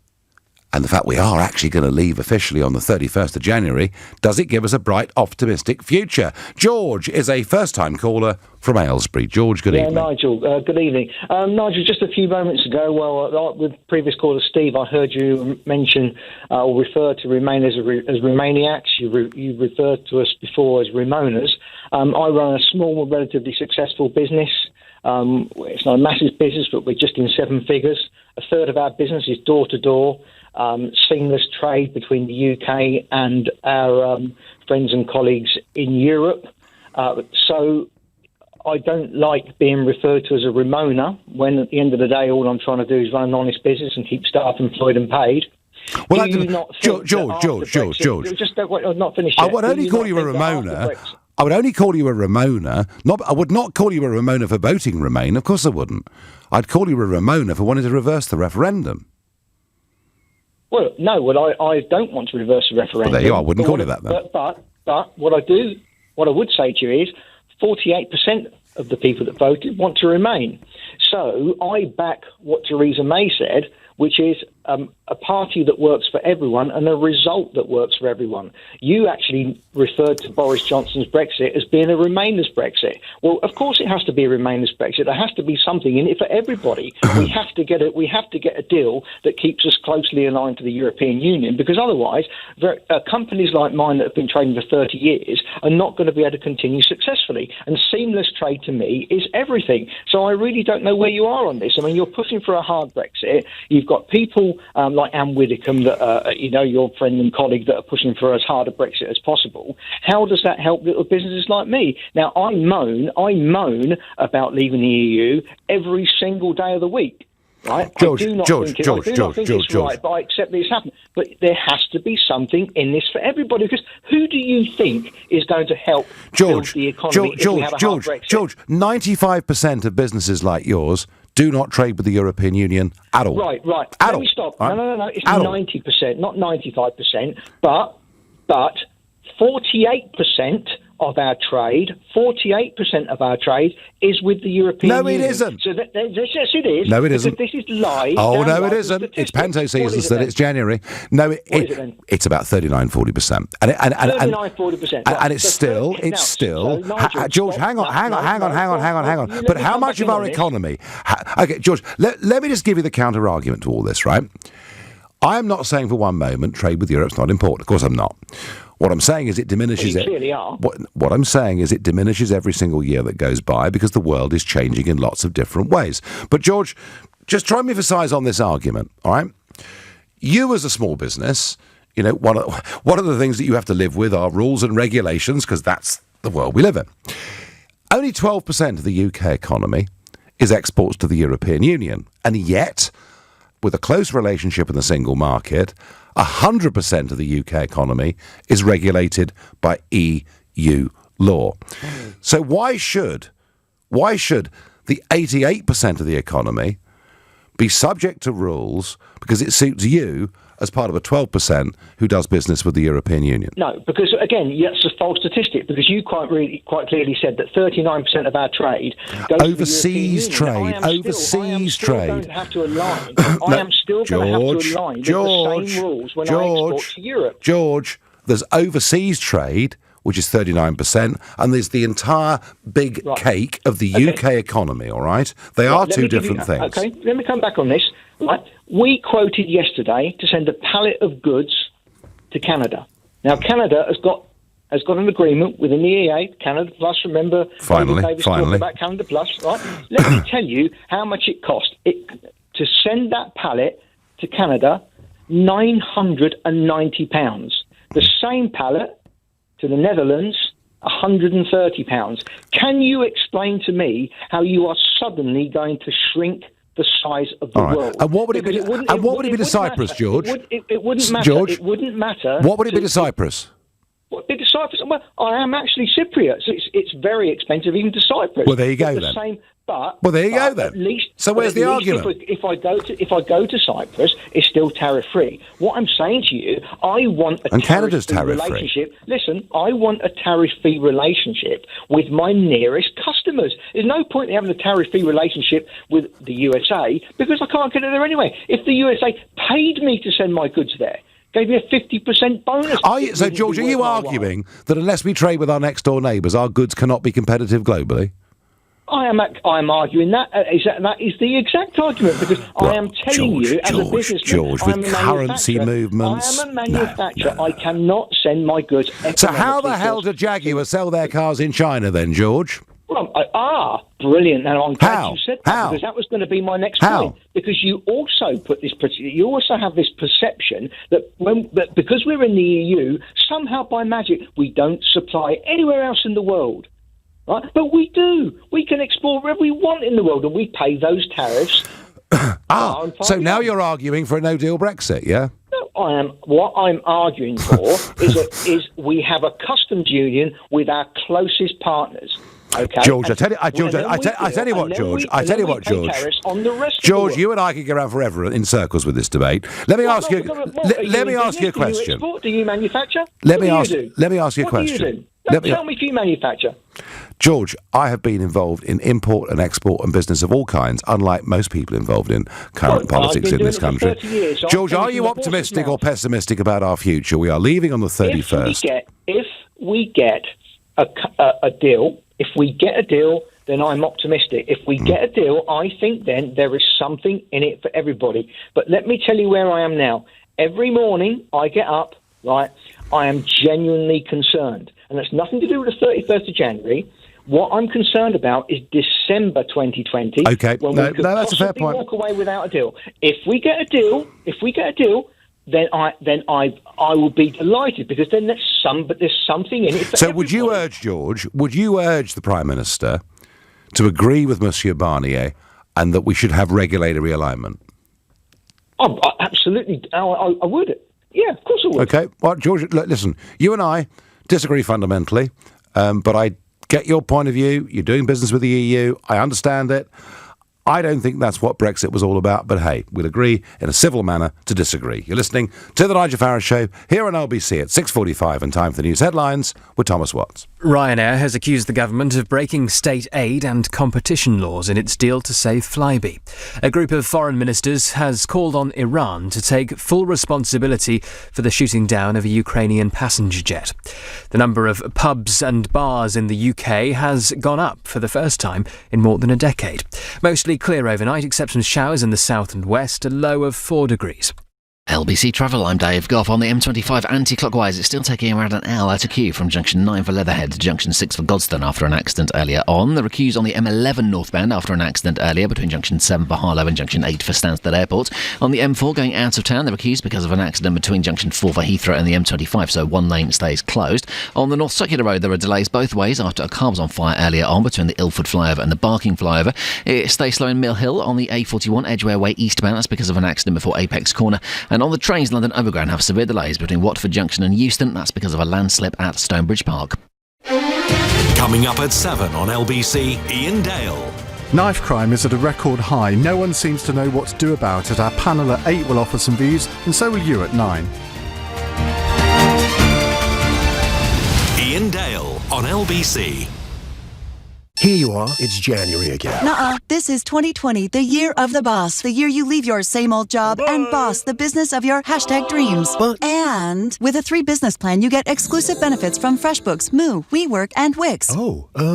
and the fact we are actually going to leave officially on the 31st of January, does it give us a bright, optimistic future? George is a first-time caller from Aylesbury. George, good evening. Nigel, good evening. Nigel, just a few moments ago, with previous caller Steve, I heard you mention or refer to Remain as Remainiacs. You referred to us before as Remoaners. I run a small, relatively successful business. It's not a massive business, but we're just in seven figures. A third of our business is door-to-door, seamless trade between the UK and our friends and colleagues in Europe. So I don't like being referred to as a Remoaner when, at the end of the day, all I'm trying to do is run an honest business and keep staff employed and paid. Well, George. Just not finished yet. I would only call you a Remoaner. I would only call you a Remoaner. I would not call you a Remoaner for voting Remain. Of course I wouldn't. I'd call you a Remoaner for wanting to reverse the referendum. Well, no. I don't want to reverse the referendum. Well, there you are. I wouldn't call you that then. But what I would say to you is 48% of the people that voted want to remain. So I back what Theresa May said, which is a party that works for everyone and a result that works for everyone. You actually referred to Boris Johnson's Brexit as being a Remainers Brexit. Well, of course it has to be a Remainers Brexit. There has to be something in it for everybody. We have to get a deal that keeps us closely aligned to the European Union, because otherwise companies like mine that have been trading for 30 years are not going to be able to continue successfully. And seamless trade to me is everything. So I really don't know where you are on this. I mean, you're pushing for a hard Brexit. You've got people like Anne Widdecombe, that your friend and colleague, that are pushing for as hard a Brexit as possible. How does that help little businesses like me? Now, I moan about leaving the EU every single day of the week. Right? George, I do not think it's right, but I accept that it's happened. But there has to be something in this for everybody, because who do you think is going to help build the economy if we have a hard Brexit? George, 95% of businesses like yours do not trade with the European Union at all. Right. Let me stop. Right. No. It's 90%, not 95%, but 48% of our trade, 48% of our trade is with the European Union. No, it isn't. So yes, it is. No, it isn't. This is live. Oh, no, it isn't. It's Panto season, so it's January. No, it's about 39-40%. 39-40%. And it's still. George, hang on. But how much of our economy? Okay, George, let me just give you the counter argument to all this, right? I am not saying for one moment trade with Europe's not important. Of course, I'm not. What I'm saying is it diminishes. You clearly are. What I'm saying is it diminishes every single year that goes by, because the world is changing in lots of different ways. But George, just try me for size on this argument, all right? You as a small business, one of the things that you have to live with are rules and regulations, because that's the world we live in. Only 12% of the UK economy is exports to the European Union, and yet, with a close relationship in the single market, 100% of the UK economy is regulated by EU law. So why should the 88% of the economy be subject to rules because it suits you as part of a 12% who does business with the European Union? No, because again, that's a false statistic, because you quite clearly said that 39% of our trade goes overseas to the European Union. Overseas trade. Going to have to align. I am still going to have to align with the same rules when I export to Europe. George, there's overseas trade, which is 39%, and there's the entire big cake of the UK economy, all right? They are two different things. Okay, let me come back on this. Right. We quoted yesterday to send a pallet of goods to Canada. Now, Canada has got an agreement within the EA, Canada Plus. Remember, finally, talking about Canada Plus, right? Let me tell you how much it cost. To send that pallet to Canada, £990. The same pallet to the Netherlands, £130. Can you explain to me how you are suddenly going to shrink the size of the world? And what would it be? And what would it be to Cyprus, George? It wouldn't matter. George, it wouldn't matter. What would it be to Cyprus? get to Cyprus? Well, I am actually Cypriot, so it's very expensive even to Cyprus. Well, there you go then. Well, there you go then. At least, so where's the argument? If I go to Cyprus, it's still tariff free. What I'm saying to you, I want a Canada's tariff-free relationship. Listen, I want a tariff free relationship with my nearest customers. There's no point in having a tariff free relationship with the USA because I can't get it there anyway. If the USA paid me to send my goods there, gave me a 50% bonus. So, George, are you arguing that unless we trade with our next door neighbours, our goods cannot be competitive globally? I'm arguing that is the exact argument because I am telling you as a businessman, George, with currency movements, I am a manufacturer. I cannot send my goods. So how the hell do Jaguar sell their cars in China then, George? Well, brilliant. Now I'm glad you said that because that was going to be my next point. Because you also have this perception that because we're in the EU, somehow by magic we don't supply anywhere else in the world. Right? But we do. We can export wherever we want in the world, and we pay those tariffs. So now you're arguing for a no-deal Brexit, yeah? No, what I'm arguing for is we have a customs union with our closest partners. Okay. George, I tell you what, George, you and I could go around forever in circles with this debate. Let me ask you a question. Do you manufacture? Let me ask you a question. Tell me if you manufacture. George, I have been involved in import and export and business of all kinds, unlike most people involved in current politics in this country. George, are you optimistic or pessimistic about our future? We are leaving on the 31st. If we get a deal, then I'm optimistic. If we get a deal, I think then there is something in it for everybody. But let me tell you where I am now. Every morning I get up, right, I am genuinely concerned. And that's nothing to do with the 31st of January. What I'm concerned about is December 2020. Okay, when we could that's a fair point. Walk away without a deal. If we get a deal, then I will be delighted because then there's something in it. So would you urge the Prime Minister to agree with Monsieur Barnier and that we should have regulatory realignment? Absolutely, I would. Yeah, of course I would. Okay, well, George, listen, you and I disagree fundamentally, but I get your point of view. You're doing business with the EU. I understand it. I don't think that's what Brexit was all about, but hey, we'll agree in a civil manner to disagree. You're listening to The Nigel Farage Show here on LBC at 6:45 and time for the news headlines with Thomas Watts. Ryanair has accused the government of breaking state aid and competition laws in its deal to save Flybe. A group of foreign ministers has called on Iran to take full responsibility for the shooting down of a Ukrainian passenger jet. The number of pubs and bars in the UK has gone up for the first time in more than a decade. Mostly clear overnight, except some showers in the south and west, a low of 4 degrees. LBC Travel, I'm Dave Goff. On the M25 anti-clockwise, it's still taking around an hour to queue from junction 9 for Leatherhead to junction 6 for Godstone after an accident earlier on. There are queues on the M11 northbound after an accident earlier between junction 7 for Harlow and junction 8 for Stansted Airport. On the M4 going out of town, there are queues because of an accident between junction 4 for Heathrow and the M25, so one lane stays closed. On the North Circular Road, there are delays both ways after a car was on fire earlier on between the Ilford flyover and the Barking flyover. It stays slow in Mill Hill on the A41 Edgware Way eastbound. That's because of an accident before Apex Corner. And on the trains, London Overground have severe delays between Watford Junction and Euston. That's because of a landslip at Stonebridge Park. Coming up at 7 on LBC, Ian Dale. Knife crime is at a record high. No one seems to know what to do about it. Our panel at 8 will offer some views, and so will you at 9. Ian Dale on LBC. Here you are, it's January again. Nuh-uh, this is 2020, the year of the boss. The year you leave your same old job and boss the business of your #dreams. And with a 3 business plan, you get exclusive benefits from FreshBooks, Moo, WeWork, and Wix.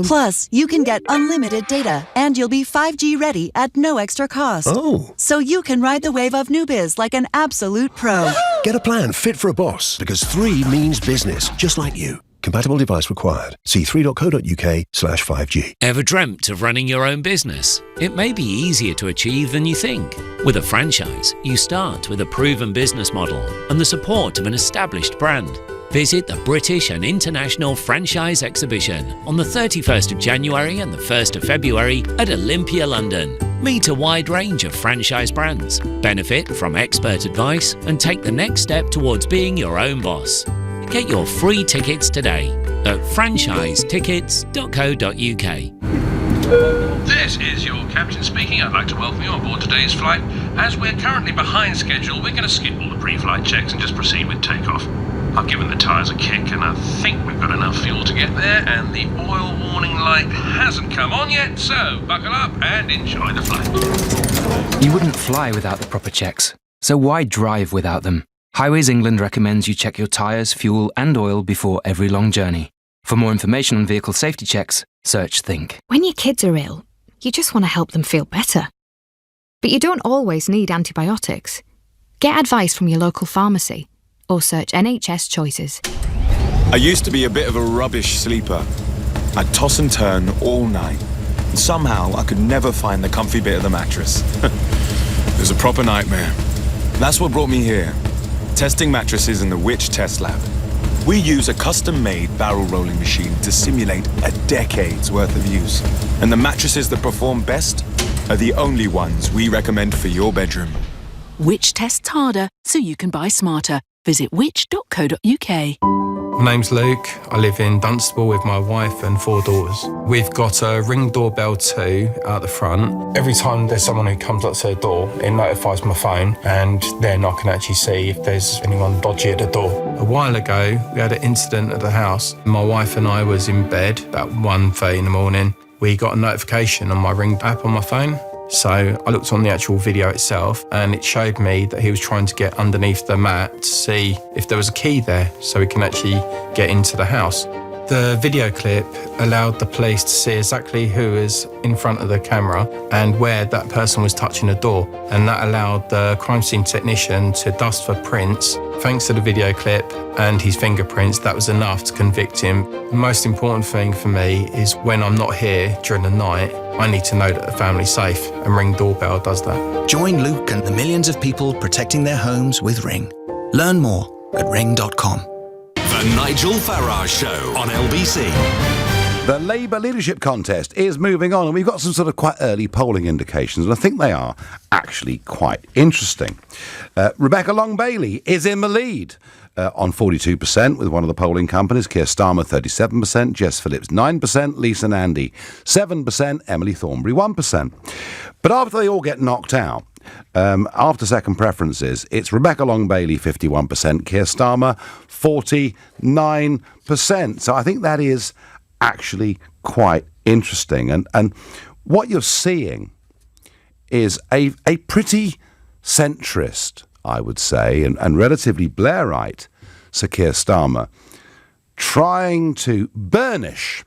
Plus, you can get unlimited data, and you'll be 5G ready at no extra cost. So you can ride the wave of new biz like an absolute pro. Get a plan fit for a boss, because 3 means business, just like you. Compatible device required. See 3.co.uk/5G. Ever dreamt of running your own business? It may be easier to achieve than you think. With a franchise, you start with a proven business model and the support of an established brand. Visit the British and International Franchise Exhibition on the 31st of January and the 1st of February at Olympia, London. Meet a wide range of franchise brands, benefit from expert advice, and take the next step towards being your own boss. Get your free tickets today at franchisetickets.co.uk. This is your captain speaking. I'd like to welcome you on board today's flight. As we're currently behind schedule, we're going to skip all the pre-flight checks and just proceed with takeoff. I've given the tyres a kick and I think we've got enough fuel to get there, and the oil warning light hasn't come on yet, so buckle up and enjoy the flight. You wouldn't fly without the proper checks, so why drive without them? Highways England recommends you check your tyres, fuel and oil before every long journey. For more information on vehicle safety checks, search Think. When your kids are ill, you just want to help them feel better. But you don't always need antibiotics. Get advice from your local pharmacy or search NHS Choices. I used to be a bit of a rubbish sleeper. I'd toss and turn all night. And somehow I could never find the comfy bit of the mattress. It was a proper nightmare. That's what brought me here. Testing mattresses in the Which Test Lab. We use a custom-made barrel rolling machine to simulate a decade's worth of use. And the mattresses that perform best are the only ones we recommend for your bedroom. Which tests harder so you can buy smarter. Visit which.co.uk. My name's Luke. I live in Dunstable with my wife and 4 daughters. We've got a Ring doorbell too out the front. Every time there's someone who comes up to the door, it notifies my phone, and then I can actually see if there's anyone dodgy at the door. A while ago, we had an incident at the house. My wife and I was in bed about 1:30 in the morning. We got a notification on my Ring app on my phone. So I looked on the actual video itself and it showed me that he was trying to get underneath the mat to see if there was a key there so he can actually get into the house. The video clip allowed the police to see exactly who was in front of the camera and where that person was touching the door. And that allowed the crime scene technician to dust for prints. Thanks to the video clip and his fingerprints, that was enough to convict him. The most important thing for me is when I'm not here during the night, I need to know that the family's safe, and Ring Doorbell does that. Join Luke and the millions of people protecting their homes with Ring. Learn more at ring.com. The Nigel Farage Show on LBC. The Labour leadership contest is moving on, and we've got some sort of quite early polling indications, and I think they are actually quite interesting. Rebecca Long-Bailey is in the lead on 42% with one of the polling companies, Keir Starmer 37%, Jess Phillips 9%, Lisa Nandy 7%, Emily Thornberry 1%. But after they all get knocked out, after second preferences, it's Rebecca Long-Bailey 51%, Keir Starmer 49%. So I think that is actually quite interesting. And what you're seeing is a pretty centrist, I would say, and relatively Blairite Sir Keir Starmer trying to burnish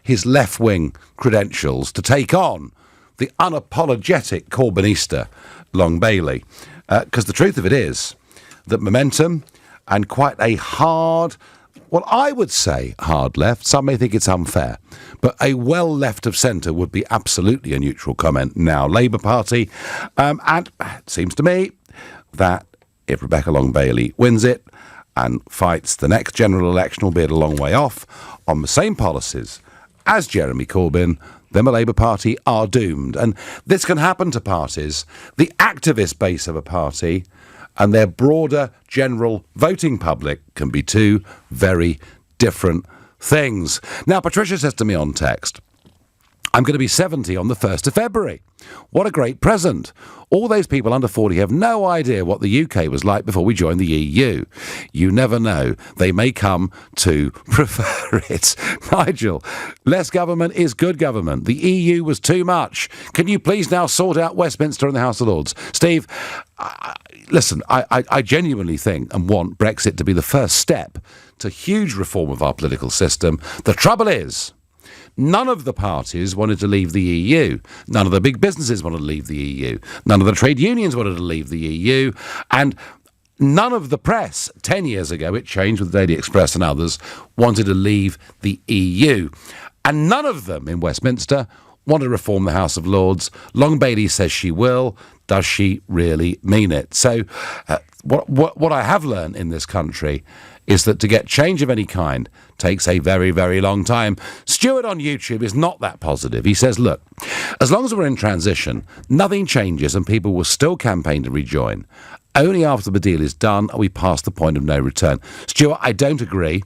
his left-wing credentials to take on the unapologetic Corbynista Long-Bailey. Because the truth of it is that Momentum and quite a hard, well, I would say hard left, some may think it's unfair, but a well left of centre would be absolutely a neutral comment now. Labour Party, and it seems to me that if Rebecca Long-Bailey wins it and fights the next general election, albeit a long way off, on the same policies as Jeremy Corbyn, then the Labour Party are doomed. And this can happen to parties. The activist base of a party and their broader general voting public can be two very different things. Now, Patricia says to me on text, I'm going to be 70 on the 1st of February. What a great present. All those people under 40 have no idea what the UK was like before we joined the EU. You never know. They may come to prefer it. Nigel, less government is good government. The EU was too much. Can you please now sort out Westminster and the House of Lords? Steve, listen, I genuinely think and want Brexit to be the first step to huge reform of our political system. The trouble is, none of the parties wanted to leave the EU. None of the big businesses wanted to leave the EU. None of the trade unions wanted to leave the EU. And none of the press, 10 years ago, it changed with the Daily Express and others, wanted to leave the EU. And none of them in Westminster want to reform the House of Lords. Long Bailey says she will. Does she really mean it? So what I have learned in this country is that to get change of any kind takes a very, very long time. Stuart on YouTube is not that positive. He says, look, as long as we're in transition, nothing changes and people will still campaign to rejoin. Only after the deal is done are we past the point of no return. Stuart, I don't agree.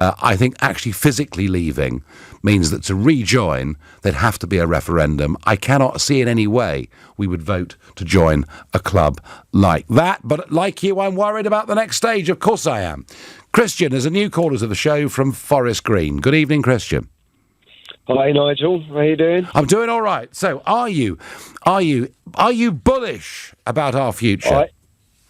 I think actually physically leaving means that to rejoin, there'd have to be a referendum. I cannot see in any way we would vote to join a club like that. But like you, I'm worried about the next stage. Of course I am. Christian is a new caller to the show from Forest Green. Good evening, Christian. Hi, Nigel. How you doing? I'm doing all right. So are you bullish about our future?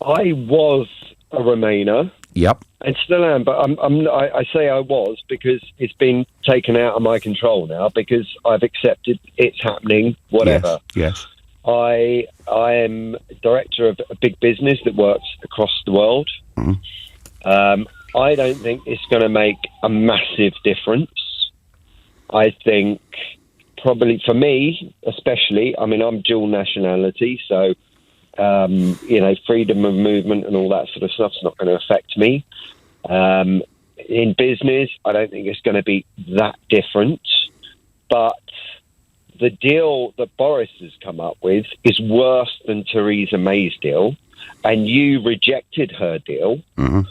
I was a Remainer. Yep. And still am, but I say I was because it's been taken out of my control now because I've accepted it's happening, whatever. Yes. I am director of a big business that works across the world. Mm-hmm. I don't think it's going to make a massive difference. I think probably for me, especially, I mean, I'm dual nationality, so freedom of movement and all that sort of stuff's not going to affect me. In business, I don't think it's going to be that different. But the deal that Boris has come up with is worse than Theresa May's deal, and you rejected her deal. Mm-hmm.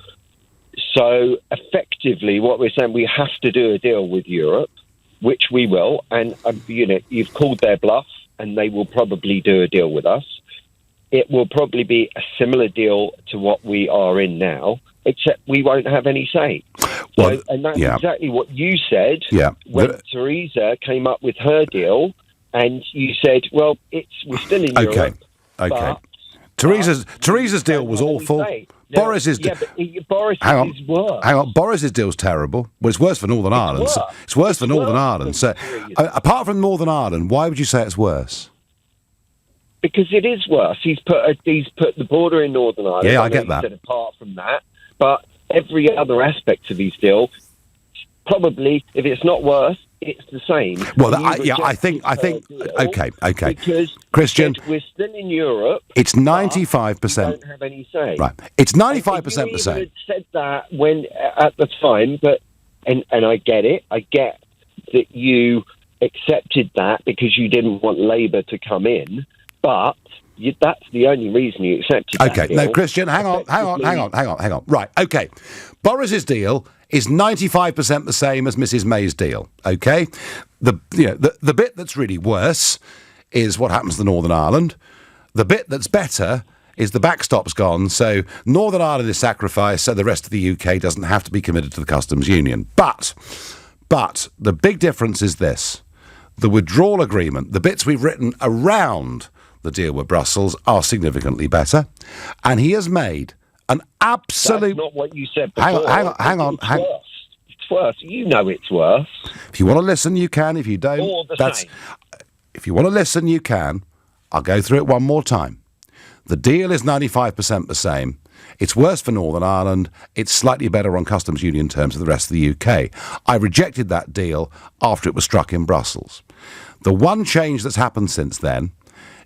So effectively, what we're saying, we have to do a deal with Europe, which we will. And you've called their bluff, and they will probably do a deal with us. It will probably be a similar deal to what we are in now, except we won't have any say. Well, and that's exactly what you said when Theresa came up with her deal, and you said, well, we're still in Europe. Okay. Teresa's deal was awful. Boris's is worse. Hang on, Boris's deal's terrible. Well, it's worse for Northern Ireland. It's worse for Northern Ireland. So, apart from Northern Ireland, why would you say it's worse? Because it is worse. He's put the border in Northern Ireland. Yeah, I get that. Said apart from that, but every other aspect of his deal, probably, if it's not worse, it's the same. Well, I think. Okay. Because Christian, we're still in Europe. It's 95%. Don't have any say. Right. It's 95% the same. You said that when at the time, but and I get it. I get that you accepted that because you didn't want Labour to come in. But that's the only reason you accepted that. Okay, no, Christian, hang on. Right, okay. Boris's deal is 95% the same as Mrs May's deal, okay? The bit that's really worse is what happens to Northern Ireland. The bit that's better is the backstop's gone, so Northern Ireland is sacrificed, so the rest of the UK doesn't have to be committed to the customs union. But the big difference is this. The withdrawal agreement, the bits we've written around the deal with Brussels are significantly better, and he has made an absolute... That's not what you said before. Hang on. It's worse. You know it's worse. If you want to listen, you can. If you don't, same. If you want to listen, you can. I'll go through it one more time. The deal is 95% the same. It's worse for Northern Ireland. It's slightly better on customs union terms than the rest of the UK. I rejected that deal after it was struck in Brussels. The one change that's happened since then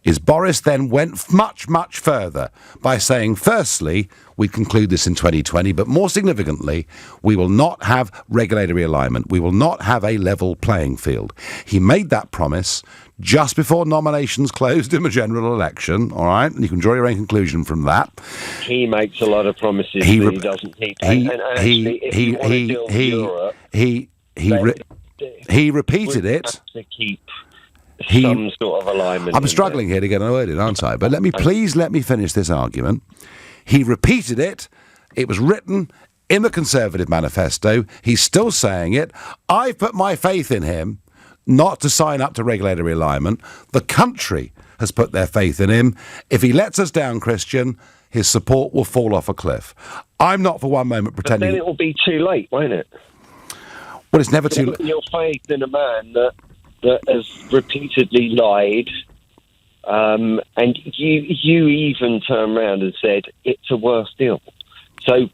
is Boris then went much, much further by saying, firstly, we conclude this in 2020, but more significantly, we will not have regulatory alignment. We will not have a level playing field. He made that promise just before nominations closed in the general election, all right? And you can draw your own conclusion from that. He makes a lot of promises he doesn't keep. He repeated it. To keep some sort of alignment. I'm struggling here to get a word in, aren't I? But let me finish this argument. He repeated it. It was written in the Conservative manifesto. He's still saying it. I've put my faith in him not to sign up to regulatory alignment. The country has put their faith in him. If he lets us down, Christian, his support will fall off a cliff. I'm not for one moment pretending... But then it will be too late, won't it? Well, it's never too late. Your faith in a man that has repeatedly lied, and you even turned around and said it's a worse deal. So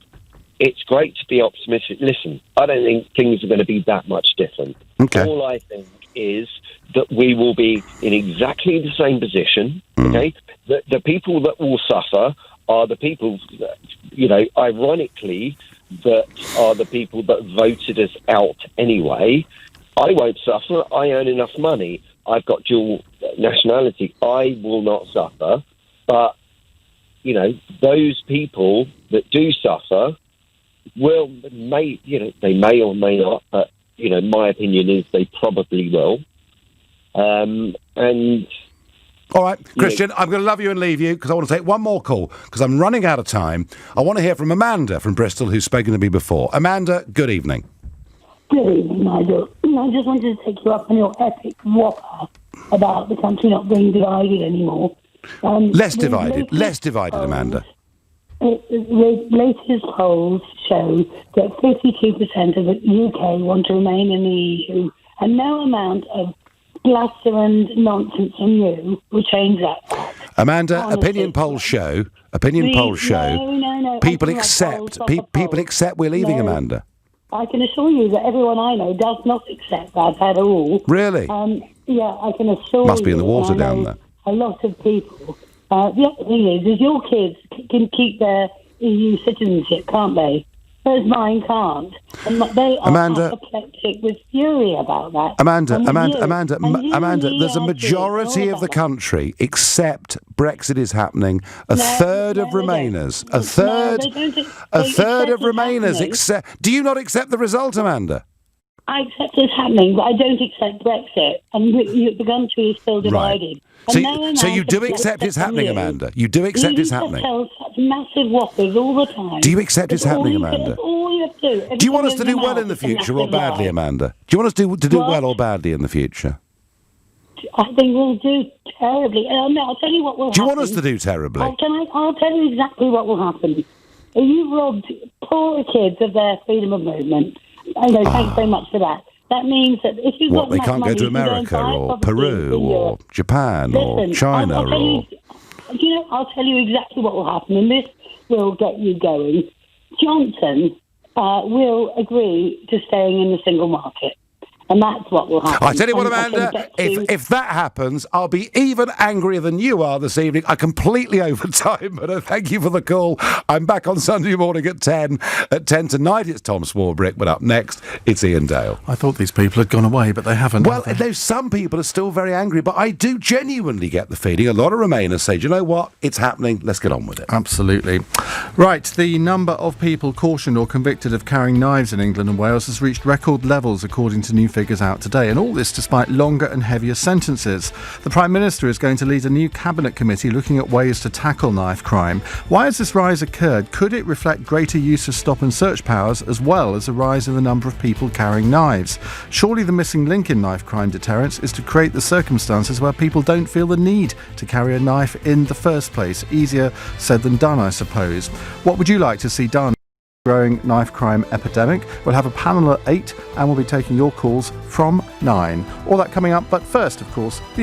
it's great to be optimistic. Listen, I don't think things are going to be that much different. Okay. All I think is that we will be in exactly the same position. Okay, the people that will suffer are the people that, ironically, that are the people that voted us out anyway. I won't suffer. I earn enough money. I've got dual nationality. I will not suffer. But, those people that do suffer they may or may not, but, my opinion is they probably will. All right, Christian, I'm going to love you and leave you because I want to take one more call because I'm running out of time. I want to hear from Amanda from Bristol, who's spoken to me before. Amanda, good evening. Good evening, Nigel. I just wanted to take you up on your epic whopper about the country not being divided anymore. Less divided, Amanda. The latest polls show that 52% of the UK want to remain in the EU, and no amount of bluster and nonsense from you will change that. Amanda, Honestly. opinion polls show. No. People accept we're leaving, No. Amanda. I can assure you that everyone I know does not accept that at all. Really? Yeah, I can assure you. Must be in the water I down know there. A lot of people. The other thing is your kids can keep their EU citizenship, can't they? Whereas mine can't. And they are apoplectic with fury about that. Amanda, And there's a majority of the country, except Brexit is happening. A third of Remainers. A third of Remainers accept. Do you not accept the result, Amanda? I accept it's happening, but I don't accept Brexit. And the country is still divided. Right. So you do accept it's happening, Amanda? You do accept it's happening? You tell such massive whoppers all the time. Do you accept it's happening, Amanda? That's all you have to do. Do you want us to do well in the future or badly, Amanda? Do you want us to do well or badly in the future? I think we'll do terribly. No, I'll tell you what will happen. Do you want us to do terribly? I'll tell you exactly what will happen. You robbed poor kids of their freedom of movement. Thanks so much for that. That means that if you've got They enough can't money, go to you can America buy or property Peru in or Europe. Japan or Listen, China I'll tell or... I'll tell you exactly what will happen, and this will get you going. Johnson will agree to staying in the single market. And that's what will happen. I tell you what, Amanda, if that happens, I'll be even angrier than you are this evening. I'm completely over time, but I thank you for the call. I'm back on Sunday morning at 10. At 10 tonight, it's Tom Swarbrick, but up next, it's Ian Dale. I thought these people had gone away, but they haven't. Well, some people are still very angry, but I do genuinely get the feeling a lot of Remainers say, do you know what? It's happening. Let's get on with it. Absolutely. Right, the number of people cautioned or convicted of carrying knives in England and Wales has reached record levels, according to new figures out today, and all this despite longer and heavier sentences. The Prime Minister is going to lead a new cabinet committee looking at ways to tackle knife crime. Why has this rise occurred? Could it reflect greater use of stop and search powers as well as a rise in the number of people carrying knives? Surely the missing link in knife crime deterrence is to create the circumstances where people don't feel the need to carry a knife in the first place. Easier said than done, I suppose. What would you like to see done? Growing knife crime epidemic. We'll have a panel at 8 and we'll be taking your calls from 9. All that coming up, but first, of course, the